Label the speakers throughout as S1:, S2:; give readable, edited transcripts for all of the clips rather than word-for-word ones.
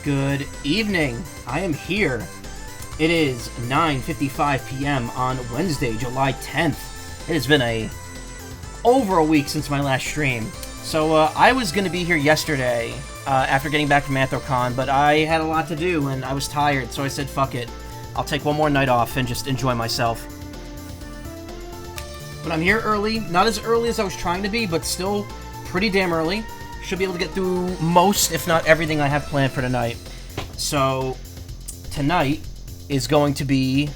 S1: Good evening. I am here. It is 9:55 p.m. on Wednesday, July 10th. It has been over a week since my last stream. So I was going to be here yesterday after getting back from Anthrocon, but I had a lot to do and I was tired, so I said fuck it. I'll take one more night off and just enjoy myself. But I'm here early, not as early as I was trying to be, but still pretty damn early. Should be able to get through most, if not everything I have planned for tonight. So tonight is going to be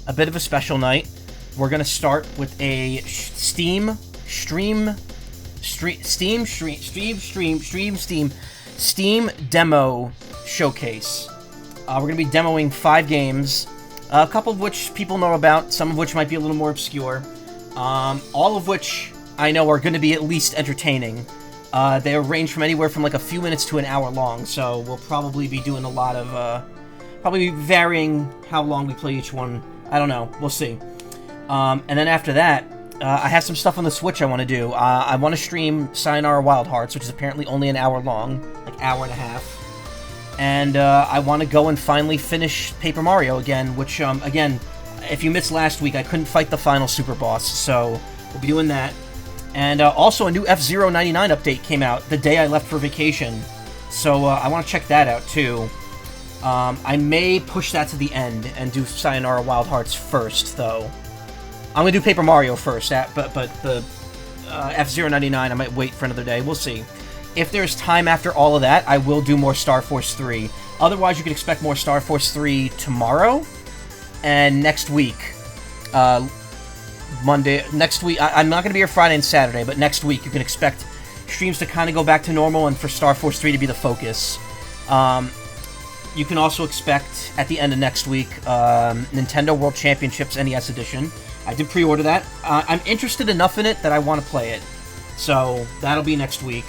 S1: a bit of a special night. We're going to start with a Steam demo showcase. We're going to be demoing 5 games, a couple of which people know about, some of which might be a little more obscure, all of which I know are going to be at least entertaining. They range from anywhere from like a few minutes to an hour long, so we'll probably be doing a lot of, probably varying how long we play each one. I don't know, we'll see. And then after that, I have some stuff on the Switch I want to do. I want to stream Sayonara Wild Hearts, which is apparently only an hour long, like hour and a half. And I want to go and finally finish Paper Mario again, which, again, if you missed last week, I couldn't fight the final super boss, so we'll be doing that. And also a new F-Zero 99 update came out the day I left for vacation, so I want to check that out too. I may push that to the end and do Sayonara Wild Hearts first, though. I'm going to do Paper Mario first, but the F-Zero 99 I might wait for another day. We'll see. If there's time after all of that, I will do more Star Force 3. Otherwise, you can expect more Star Force 3 tomorrow and next week. Monday, next week, I'm not going to be here Friday and Saturday, but next week you can expect streams to kind of go back to normal and for Star Force 3 to be the focus. You can also expect, at the end of next week, Nintendo World Championships NES Edition. I did pre-order that. I'm interested enough in it that I want to play it. So, that'll be next week.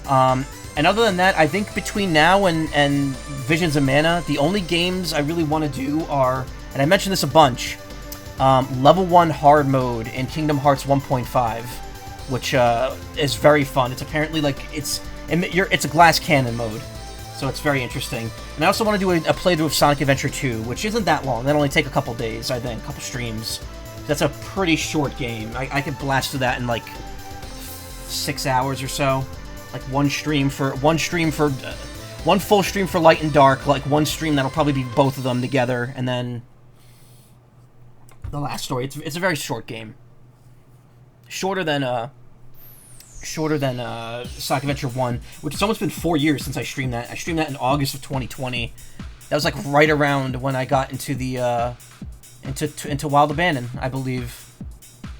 S1: And other than that, I think between now and Visions of Mana, the only games I really want to do are, and I mentioned this a bunch, Level 1 Hard Mode in Kingdom Hearts 1.5, which is very fun. It's apparently like, it's a glass cannon mode, so it's very interesting. And I also want to do a playthrough of Sonic Adventure 2, which isn't that long. That'll only take a couple days, I think, a couple streams. That's a pretty short game. I could blast through that in like 6 hours or so. Like one full stream for Light and Dark, like one stream that'll probably be both of them together, and then the last story. It's a very short game. Shorter than Sonic Adventure 1, which it's almost been 4 years since I streamed that. I streamed that in August of 2020. That was like right around when I got into the into Wild Abandon, I believe.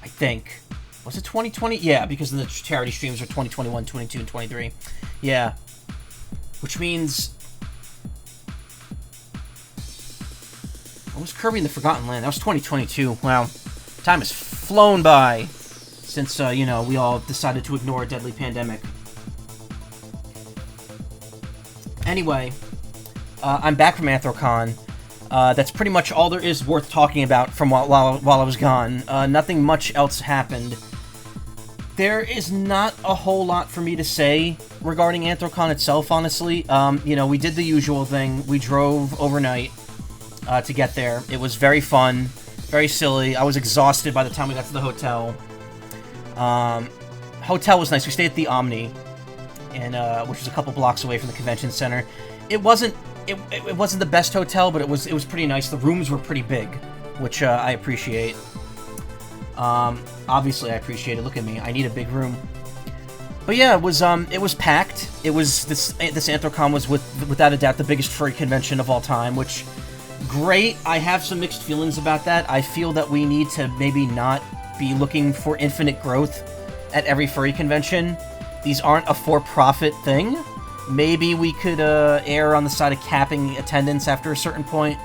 S1: I think. Was it 2020? Yeah, because the charity streams are 2021, 22, and 23. Yeah. Which means... What was Kirby in the Forgotten Land? That was 2022. Wow. Time has flown by since, you know, we all decided to ignore a deadly pandemic. Anyway, I'm back from Anthrocon. That's pretty much all there is worth talking about from while I was gone. Nothing much else happened. There is not a whole lot for me to say regarding Anthrocon itself, honestly. You know, we did the usual thing. We drove overnight to get there. It was very fun, very silly. I was exhausted by the time we got to the hotel. Hotel was nice. We stayed at the Omni, which was a couple blocks away from the convention center. It wasn't the best hotel, but it was pretty nice. The rooms were pretty big, which I appreciate. Obviously I appreciate it. Look at me. I need a big room. But yeah, it was packed. It was this Anthrocon was without a doubt the biggest furry convention of all time, which great. I have some mixed feelings about that. I feel that we need to maybe not be looking for infinite growth at every furry convention. These aren't a for-profit thing. Maybe we could err on the side of capping attendance after a certain point.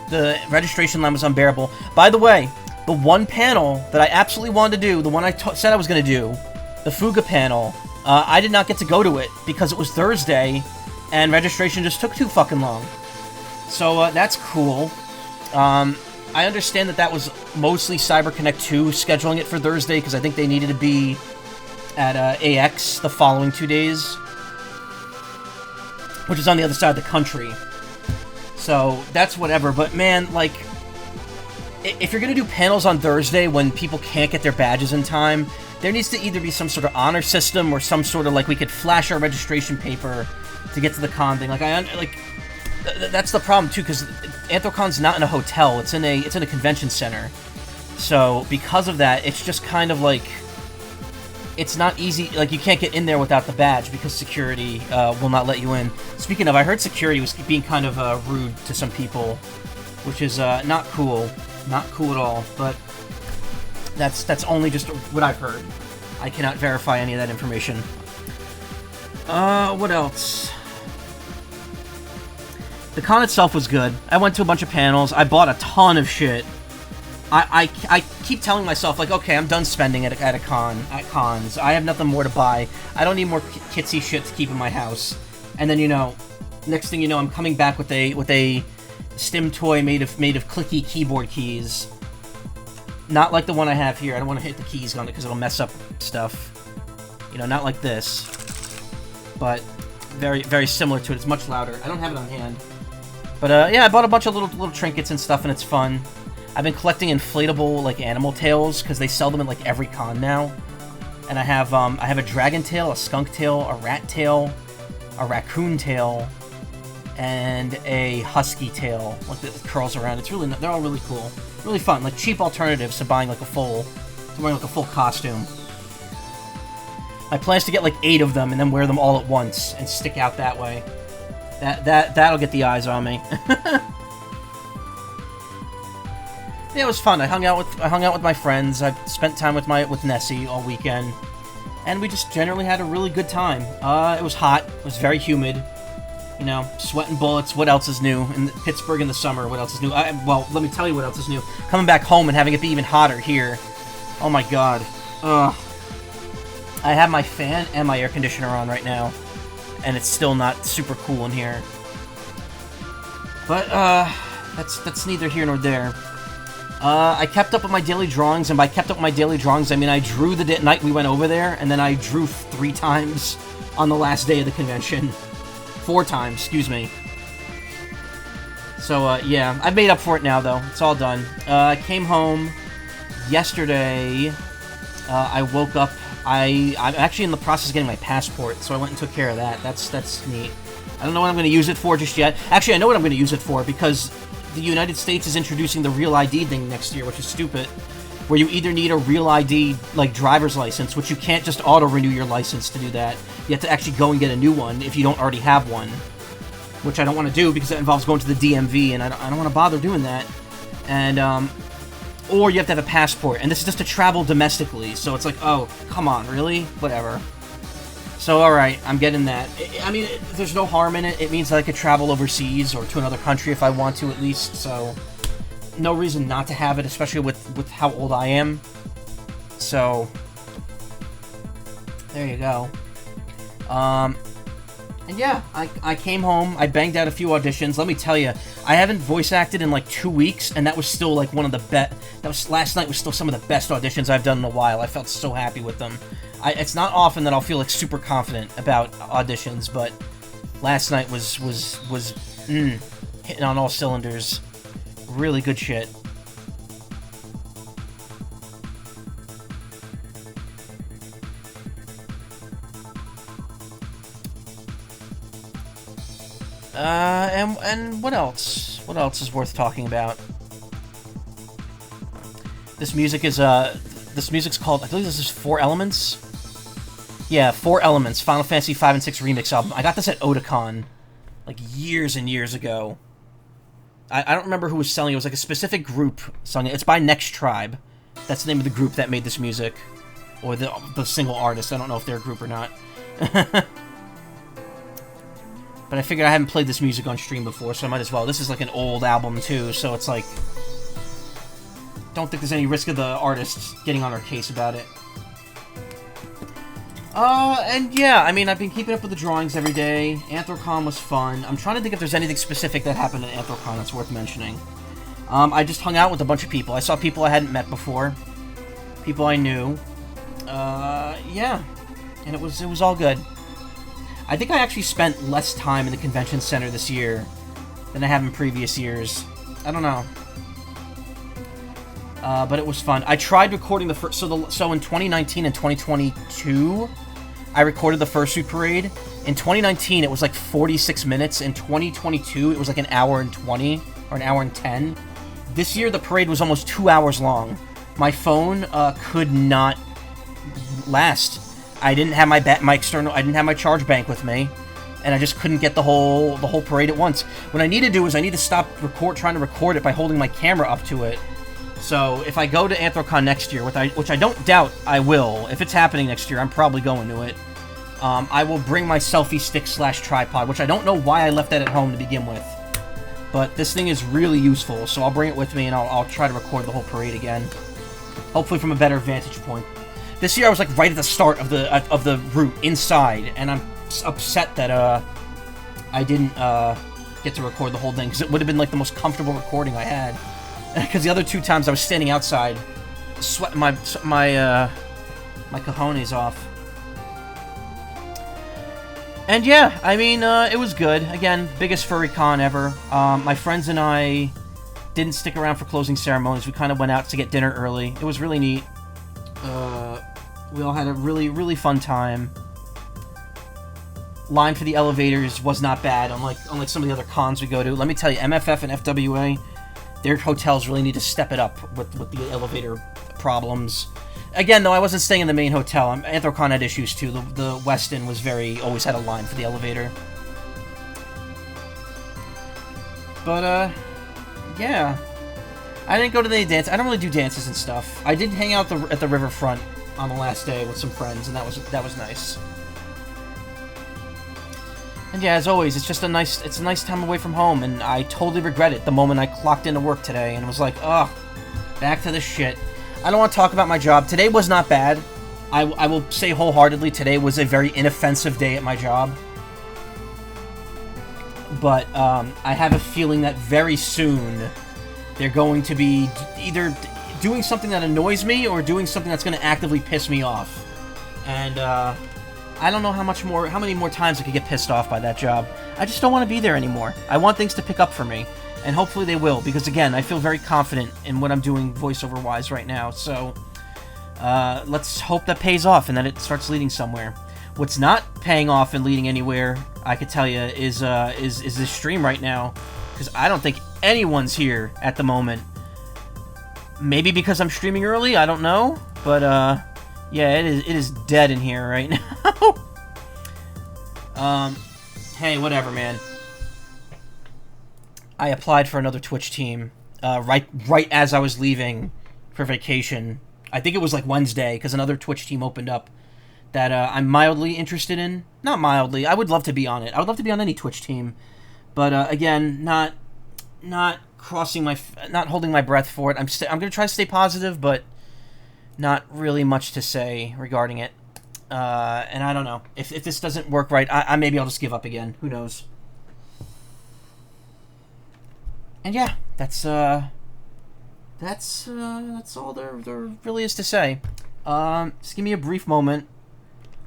S1: The registration line was unbearable. By the way, the one panel that I absolutely wanted to do, the one I said I was going to do, the Fuga panel, I did not get to go to it because it was Thursday, and registration just took too fucking long. So that's cool. I understand that was mostly CyberConnect 2 scheduling it for Thursday, because I think they needed to be at AX the following 2 days. which is on the other side of the country. So that's whatever. But man, like, if you're gonna do panels on Thursday when people can't get their badges in time, there needs to either be some sort of honor system or some sort of, like, we could flash our registration paper to get to the con thing. Like, that's the problem too, because Anthrocon's not in a hotel; it's in a convention center. So because of that, it's just kind of like, it's not easy. Like, you can't get in there without the badge because security will not let you in. Speaking of, I heard security was being kind of rude to some people, which is not cool. Not cool at all, but that's only just what I've heard. I cannot verify any of that information. What else? The con itself was good. I went to a bunch of panels. I bought a ton of shit. I keep telling myself, like, okay, I'm done spending at cons. I have nothing more to buy. I don't need more kitsy shit to keep in my house. And then, you know, next thing you know, I'm coming back with a stim toy made of clicky keyboard keys. Not like the one I have here. I don't want to hit the keys on it because it'll mess up stuff. You know, not like this. But very, very similar to it. It's much louder. I don't have it on hand. But yeah, I bought a bunch of little trinkets and stuff, and it's fun. I've been collecting inflatable, like, animal tails because they sell them at, like, every con now. And I have a dragon tail, a skunk tail, a rat tail, a raccoon tail, and a husky tail, like, that curls around. They're all really cool, really fun, like cheap alternatives to buying wearing like a full costume. My plan is to get like 8 of them and then wear them all at once and stick out that way. That'll get the eyes on me. Yeah, it was fun. I hung out with my friends. I spent time with Nessie all weekend, and we just generally had a really good time. It was hot. It was very humid. You know, sweating bullets. What else is new? In Pittsburgh in the summer, what else is new? Well, let me tell you what else is new. Coming back home and having it be even hotter here. Oh my god. Ugh. I have my fan and my air conditioner on right now, and it's still not super cool in here. But, that's neither here nor there. I kept up with my daily drawings, and by kept up with my daily drawings, I mean I drew the night we went over there, and then I drew 3 times on the last day of the convention. 4 times, excuse me. So, yeah, I've made up for it now, though. It's all done. I came home yesterday. I woke up. I'm actually in the process of getting my passport, so I went and took care of that. That's neat. I don't know what I'm going to use it for just yet. Actually, I know what I'm going to use it for, because the United States is introducing the Real ID thing next year, which is stupid, where you either need a Real ID, like, driver's license, which you can't just auto-renew your license to do that. You have to actually go and get a new one if you don't already have one, which I don't want to do because that involves going to the DMV, and I don't want to bother doing that. And, or you have to have a passport, and this is just to travel domestically, so it's like, oh, come on, really? Whatever. So, alright, I'm getting that. I mean, there's no harm in it. It means that I could travel overseas or to another country if I want to, at least, so no reason not to have it, especially with how old I am. So, there you go. And yeah, I came home, I banged out a few auditions. Let me tell you, I haven't voice acted in like 2 weeks, and that was still like one of the last night was still some of the best auditions I've done in a while. I felt so happy with them. It's not often that I'll feel like super confident about auditions, but last night was hitting on all cylinders. Really good shit. And what else? What else is worth talking about? This music's called, I believe this is 4 Elements? Yeah, 4 Elements, Final Fantasy 5 and 6 Remix album. I got this at Otakon, like, years and years ago. I don't remember who was selling it. It was like a specific group song it. It's by Next Tribe. That's the name of the group that made this music. Or the single artist. I don't know if they're a group or not. But I figured I haven't played this music on stream before, so I might as well. This is like an old album, too, so it's like, don't think there's any risk of the artist getting on our case about it. And yeah, I mean, I've been keeping up with the drawings every day. Anthrocon was fun. I'm trying to think if there's anything specific that happened at Anthrocon that's worth mentioning. I just hung out with a bunch of people. I saw people I hadn't met before. People I knew. Yeah. And it was all good. I think I actually spent less time in the convention center this year than I have in previous years. I don't know. But it was fun. I tried recording the first... So in 2019 and 2022, I recorded the fursuit parade. In 2019, it was like 46 minutes. In 2022, it was like an hour and 20, or an hour and 10. This year, the parade was almost 2 hours long. My phone could not last. I didn't have my external... I didn't have my charge bank with me, and I just couldn't get the whole parade at once. What I need to do is I need to stop trying to record it by holding my camera up to it. So if I go to Anthrocon next year, which I don't doubt I will, if it's happening next year, I'm probably going to it. I will bring my selfie stick / tripod, which I don't know why I left that at home to begin with. But this thing is really useful, so I'll bring it with me and I'll try to record the whole parade again. Hopefully from a better vantage point. This year I was like right at the start of the route inside, and I'm upset that I didn't get to record the whole thing, because it would have been like the most comfortable recording I had. Because the other 2 times I was standing outside, sweating my cojones off. And yeah, I mean, it was good. Again, biggest furry con ever. My friends and I didn't stick around for closing ceremonies. We kind of went out to get dinner early. It was really neat. We all had a really, really fun time. Line for the elevators was not bad, unlike some of the other cons we go to. Let me tell you, MFF and FWA, their hotels really need to step it up with the elevator problems. Again, though, I wasn't staying in the main hotel. Anthrocon had issues, too. The Westin was always had a line for the elevator. But, yeah. I didn't go to any dance. I don't really do dances and stuff. I did hang out at the riverfront on the last day with some friends, and that was nice. And yeah, as always, it's a nice time away from home, and I totally regret it the moment I clocked into work today and was like, ugh, back to this shit. I don't want to talk about my job. Today was not bad. I will say wholeheartedly, today was a very inoffensive day at my job. But I have a feeling that very soon they're going to be either doing something that annoys me or doing something that's going to actively piss me off. And I don't know how many more times I could get pissed off by that job. I just don't want to be there anymore. I want things to pick up for me, and hopefully they will, because again, I feel very confident in what I'm doing voiceover-wise right now, so let's hope that pays off and that it starts leading somewhere. What's not paying off and leading anywhere, I could tell you, is this stream right now, because I don't think anyone's here at the moment. Maybe because I'm streaming early, I don't know, but yeah, it is dead in here right now. Hey, whatever, man. I applied for another Twitch team right as I was leaving for vacation. I think it was like Wednesday, because another Twitch team opened up that I'm mildly interested in. Not mildly. I would love to be on it. I would love to be on any Twitch team, but again, not holding my breath for it. I'm gonna try to stay positive, but not really much to say regarding it. And I don't know. If this doesn't work right, maybe I'll just give up again. Who knows? And yeah, that's all there really is to say. Just give me a brief moment.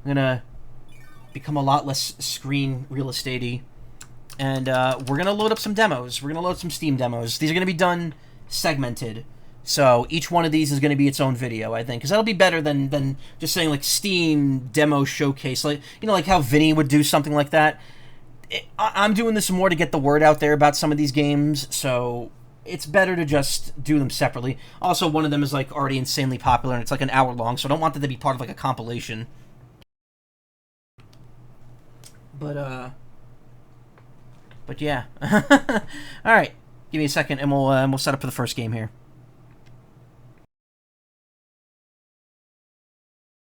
S1: I'm gonna become a lot less screen real estate-y. And we're gonna load up some demos. We're gonna load some Steam demos. These are gonna be done segmented. So each one of these is going to be its own video, I think, because that'll be better than just saying like Steam demo showcase, like like how Vinny would do something like that. I'm doing this more to get the word out there about some of these games, so it's better to just do them separately. Also, one of them is like already insanely popular, and it's like an hour long, so I don't want that to be part of like a compilation. But yeah. All right, give me a second, and we'll set up for the first game here.